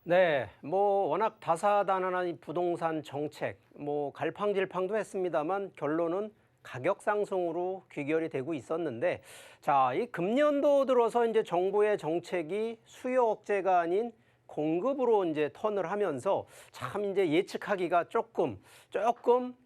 네, 뭐 워낙 다사다난한 이 부동산 정책, 뭐 갈팡질팡도 했습니다만 결론은 가격 상승으로 귀결이 되고 있었는데, 자, 이 금년도 들어서 이제 정부의 정책이 수요 억제가 아닌 공급으로 이제 턴을 하면서 참 이제 예측하기가 조금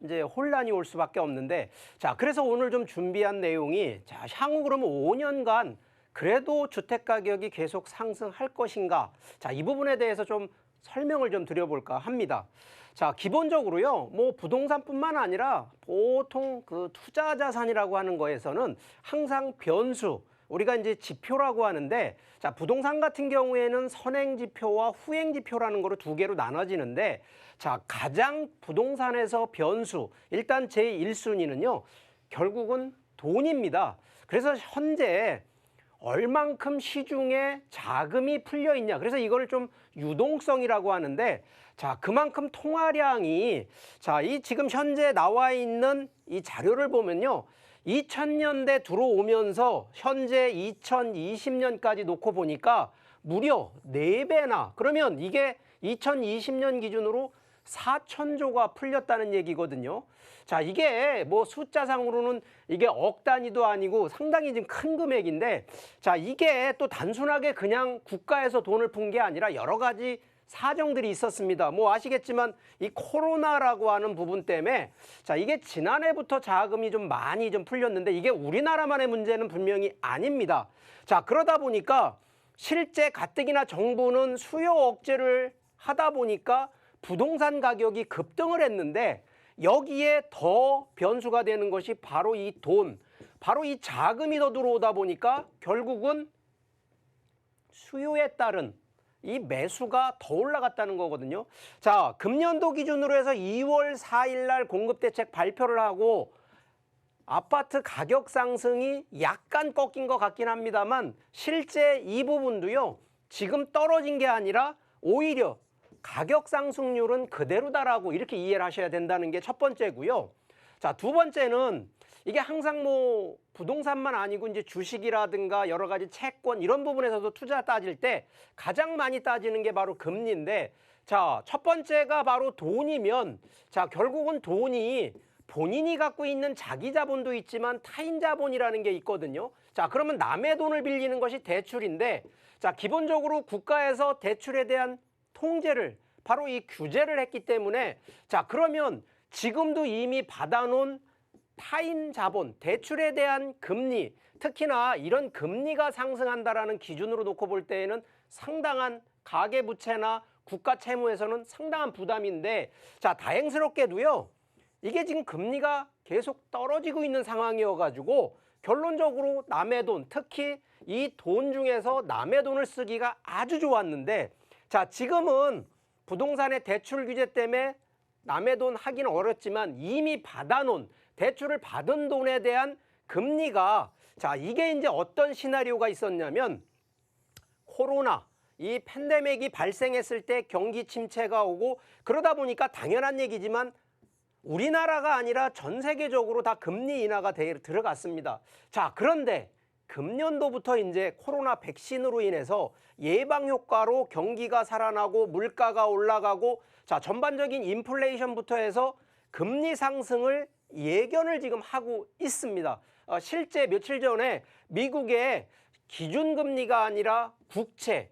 이제 혼란이 올 수밖에 없는데, 자, 그래서 오늘 좀 준비한 내용이, 자, 향후 그러면 5년간 그래도 주택 가격이 계속 상승할 것인가? 자, 이 부분에 대해서 좀 설명을 좀 드려볼까 합니다. 자, 기본적으로요, 뭐 부동산뿐만 아니라 보통 그 투자 자산이라고 하는 거에서는 항상 변수, 우리가 이제 지표라고 하는데, 자, 부동산 같은 경우에는 선행 지표와 후행 지표라는 거로 두 개로 나눠지는데, 자, 가장 부동산에서 변수, 일단 제1순위는요, 결국은 돈입니다. 그래서 현재 얼만큼 시중에 자금이 풀려 있냐. 그래서 이거를 좀 유동성이라고 하는데, 자, 그만큼 통화량이, 자, 이 지금 현재 나와 있는 이 자료를 보면요, 2000년대 들어오면서 현재 2020년까지 놓고 보니까 무려 4배나, 그러면 이게 2020년 기준으로 4천조가 풀렸다는 얘기거든요. 자, 이게 뭐 숫자상으로는 이게 억 단위도 아니고 상당히 지금 큰 금액인데, 자, 이게 또 단순하게 그냥 국가에서 돈을 푼 게 아니라 여러 가지 사정들이 있었습니다. 뭐 아시겠지만 이 코로나라고 하는 부분 때문에, 자, 이게 지난해부터 자금이 좀 많이 좀 풀렸는데 이게 우리나라만의 문제는 분명히 아닙니다. 자, 그러다 보니까 실제 가뜩이나 정부는 수요 억제를 하다 보니까 부동산 가격이 급등을 했는데, 여기에 더 변수가 되는 것이 바로 이 돈, 바로 이 자금이 더 들어오다 보니까 결국은 수요에 따른 이 매수가 더 올라갔다는 거거든요. 자, 금년도 기준으로 해서 2월 4일 날 공급대책 발표를 하고 아파트 가격 상승이 약간 꺾인 것 같긴 합니다만, 실제 이 부분도요, 지금 떨어진 게 아니라 오히려 가격 상승률은 그대로다라고 이렇게 이해를 하셔야 된다는 게 첫 번째고요. 자, 두 번째는 이게 항상 뭐 부동산만 아니고 이제 주식이라든가 여러 가지 채권 이런 부분에서도 투자 따질 때 가장 많이 따지는 게 바로 금리인데, 자, 첫 번째가 바로 돈이면, 자, 결국은 돈이 본인이 갖고 있는 자기 자본도 있지만 타인 자본이라는 게 있거든요. 자, 그러면 남의 돈을 빌리는 것이 대출인데, 자, 기본적으로 국가에서 대출에 대한 통제를, 바로 이 규제를 했기 때문에, 자, 그러면 지금도 이미 받아놓은 타인 자본, 대출에 대한 금리, 특히나 이런 금리가 상승한다라는 기준으로 놓고 볼 때에는 상당한 가계부채나 국가 채무에서는 상당한 부담인데, 자, 다행스럽게도요, 이게 지금 금리가 계속 떨어지고 있는 상황이어가지고 결론적으로 남의 돈, 특히 이 돈 중에서 남의 돈을 쓰기가 아주 좋았는데, 자, 지금은 부동산의 대출 규제 때문에 남의 돈 하기는 어렵지만 이미 받아놓은, 대출을 받은 돈에 대한 금리가, 자, 이게 이제 어떤 시나리오가 있었냐면, 코로나, 이 팬데믹이 발생했을 때 경기 침체가 오고, 그러다 보니까 당연한 얘기지만 우리나라가 아니라 전 세계적으로 다 금리 인하가 들어갔습니다. 자, 그런데 금년도부터 이제 코로나 백신으로 인해서 예방 효과로 경기가 살아나고 물가가 올라가고, 자, 전반적인 인플레이션부터 해서 금리 상승을 예견을 지금 하고 있습니다. 실제 며칠 전에 미국의 기준금리가 아니라 국채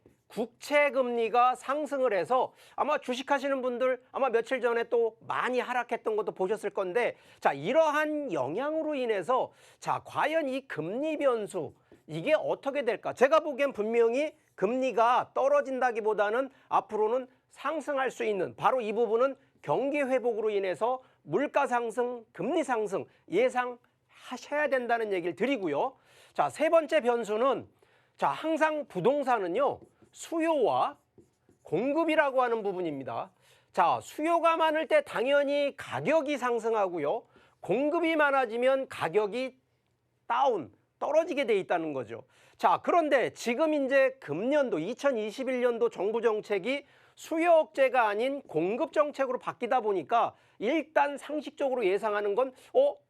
금리가 상승을 해서 아마 주식하시는 분들 아마 며칠 전에 또 많이 하락했던 것도 보셨을 건데, 자, 이러한 영향으로 인해서, 자, 과연 이 금리 변수 이게 어떻게 될까? 제가 보기엔 분명히 금리가 떨어진다기보다는 앞으로는 상승할 수 있는, 바로 이 부분은 경기 회복으로 인해서 물가 상승, 금리 상승 예상하셔야 된다는 얘기를 드리고요. 자, 세 번째 변수는, 자, 항상 부동산은요, 수요와 공급이라고 하는 부분입니다. 자, 수요가 많을 때 당연히 가격이 상승하고요, 공급이 많아지면 가격이 떨어지게 돼 있다는 거죠. 자, 그런데 지금 이제 금년도 2021년도 정부 정책이 수요 억제가 아닌 공급 정책으로 바뀌다 보니까 일단 상식적으로 예상하는 건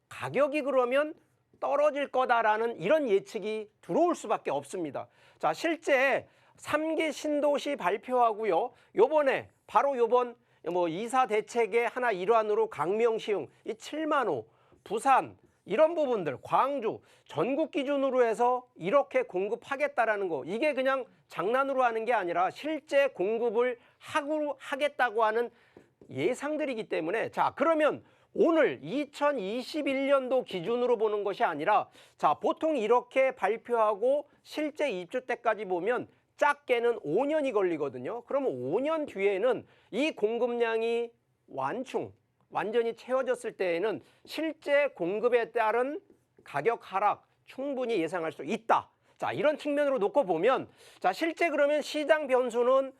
가격이 그러면 떨어질 거다라는 이런 예측이 들어올 수밖에 없습니다. 자, 실제 3기 신도시 발표하고요. 요번에 바로 요번 이사 대책의 하나 일환으로 강명 시흥 이 7만 호, 부산 이런 부분들, 광주 전국 기준으로 해서 이렇게 공급하겠다라는 거, 이게 그냥 장난으로 하는 게 아니라 실제 공급을 하겠다고 하는 예상들이기 때문에, 자, 그러면 오늘 2021년도 기준으로 보는 것이 아니라, 자, 보통 이렇게 발표하고 실제 입주 때까지 보면 작게는 5년이 걸리거든요. 그러면 5년 뒤에는 이 공급량이 완전히 채워졌을 때에는 실제 공급에 따른 가격 하락 충분히 예상할 수 있다. 자, 이런 측면으로 놓고 보면, 자, 실제 그러면 시장 변수는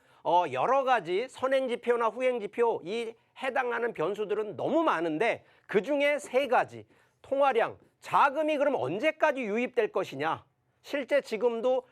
여러 가지 선행 지표나 후행 지표 이 해당하는 변수들은 너무 많은데, 그중에 3가지 통화량, 자금이 그럼 언제까지 유입될 것이냐. 실제 지금도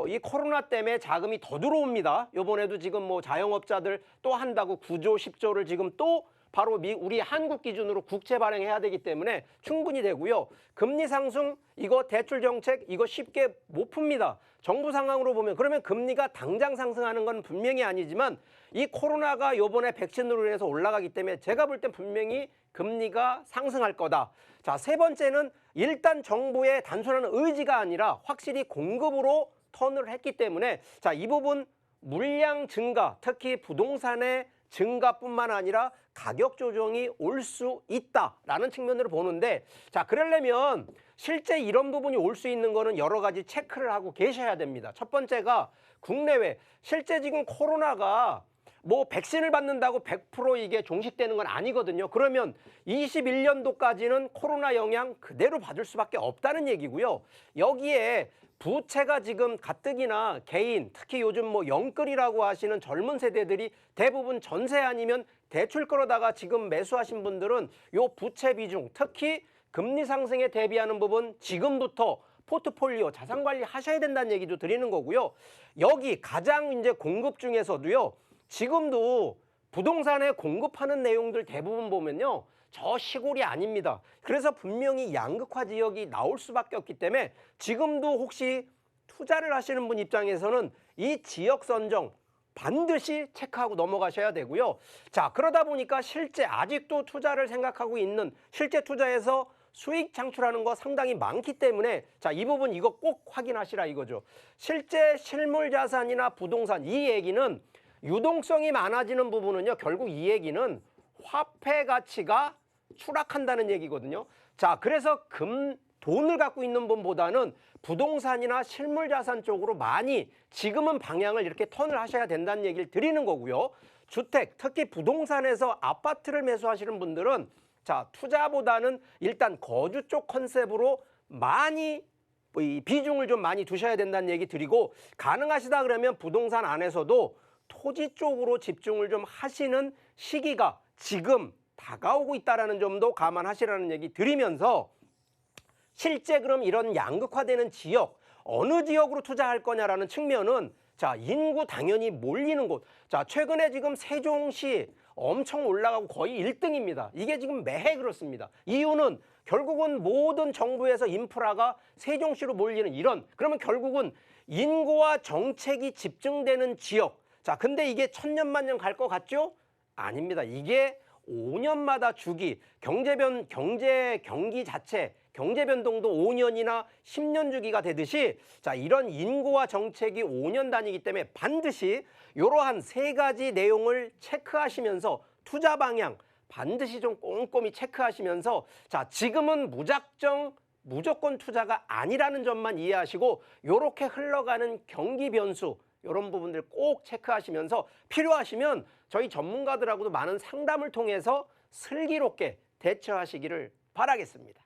이 코로나 때문에 자금이 더 들어옵니다. 이번에도 지금 자영업자들 또 한다고 9조 10조를 지금 또 바로 우리 한국 기준으로 국채 발행해야 되기 때문에 충분히 되고요. 금리 상승, 이거 대출 정책 이거 쉽게 못 풉니다. 정부 상황으로 보면. 그러면 금리가 당장 상승하는 건 분명히 아니지만 이 코로나가 요번에 백신으로 인해서 올라가기 때문에 제가 볼 땐 분명히 금리가 상승할 거다. 자, 3번째는 일단 정부의 단순한 의지가 아니라 확실히 공급으로 턴을 했기 때문에, 자, 이 부분 물량 증가, 특히 부동산의 증가뿐만 아니라 가격 조정이 올 수 있다라는 측면으로 보는데, 자, 그러려면 실제 이런 부분이 올 수 있는 거는 여러 가지 체크를 하고 계셔야 됩니다. 첫 번째가 국내외, 실제 지금 코로나가 백신을 받는다고 100% 이게 종식되는 건 아니거든요. 그러면 21년도까지는 코로나 영향 그대로 받을 수밖에 없다는 얘기고요. 여기에 부채가 지금 가뜩이나 개인, 특히 요즘 영끌이라고 하시는 젊은 세대들이 대부분 전세 아니면 대출 끌어다가 지금 매수하신 분들은 요 부채 비중, 특히 금리 상승에 대비하는 부분 지금부터 포트폴리오 자산 관리 하셔야 된다는 얘기도 드리는 거고요. 여기 가장 이제 공급 중에서도요. 지금도 부동산에 공급하는 내용들 대부분 보면요. 저 시골이 아닙니다. 그래서 분명히 양극화 지역이 나올 수밖에 없기 때문에 지금도 혹시 투자를 하시는 분 입장에서는 이 지역 선정 반드시 체크하고 넘어가셔야 되고요. 자, 그러다 보니까 실제 아직도 투자를 생각하고 있는, 실제 투자에서 수익 창출하는 거 상당히 많기 때문에, 자, 이 부분 이거 꼭 확인하시라 이거죠. 실제 실물 자산이나 부동산, 이 얘기는 유동성이 많아지는 부분은요, 결국 이 얘기는 화폐 가치가 추락한다는 얘기거든요. 자, 그래서 돈을 갖고 있는 분보다는 부동산이나 실물 자산 쪽으로 많이 지금은 방향을 이렇게 턴을 하셔야 된다는 얘기를 드리는 거고요. 주택, 특히 부동산에서 아파트를 매수하시는 분들은, 자, 투자보다는 일단 거주 쪽 컨셉으로 많이 이 비중을 좀 많이 두셔야 된다는 얘기 드리고, 가능하시다 그러면 부동산 안에서도 토지 쪽으로 집중을 좀 하시는 시기가 지금 다가오고 있다는 점도 감안하시라는 얘기 드리면서, 실제 그럼 이런 양극화되는 지역, 어느 지역으로 투자할 거냐라는 측면은, 자, 인구 당연히 몰리는 곳. 자, 최근에 지금 세종시 엄청 올라가고 거의 1등입니다. 이게 지금 매해 그렇습니다. 이유는 결국은 모든 정부에서 인프라가 세종시로 몰리는 이런, 그러면 결국은 인구와 정책이 집중되는 지역. 자, 근데 이게 천년만년 갈 것 같죠? 아닙니다. 이게 5년마다 주기, 경기 자체, 경제 변동도 5년이나 10년 주기가 되듯이, 자, 이런 인구와 정책이 5년 단위이기 때문에 반드시 이러한 3가지 내용을 체크하시면서 투자 방향 반드시 좀 꼼꼼히 체크하시면서, 자, 지금은 무조건 투자가 아니라는 점만 이해하시고 이렇게 흘러가는 경기 변수 이런 부분들 꼭 체크하시면서 필요하시면 저희 전문가들하고도 많은 상담을 통해서 슬기롭게 대처하시기를 바라겠습니다.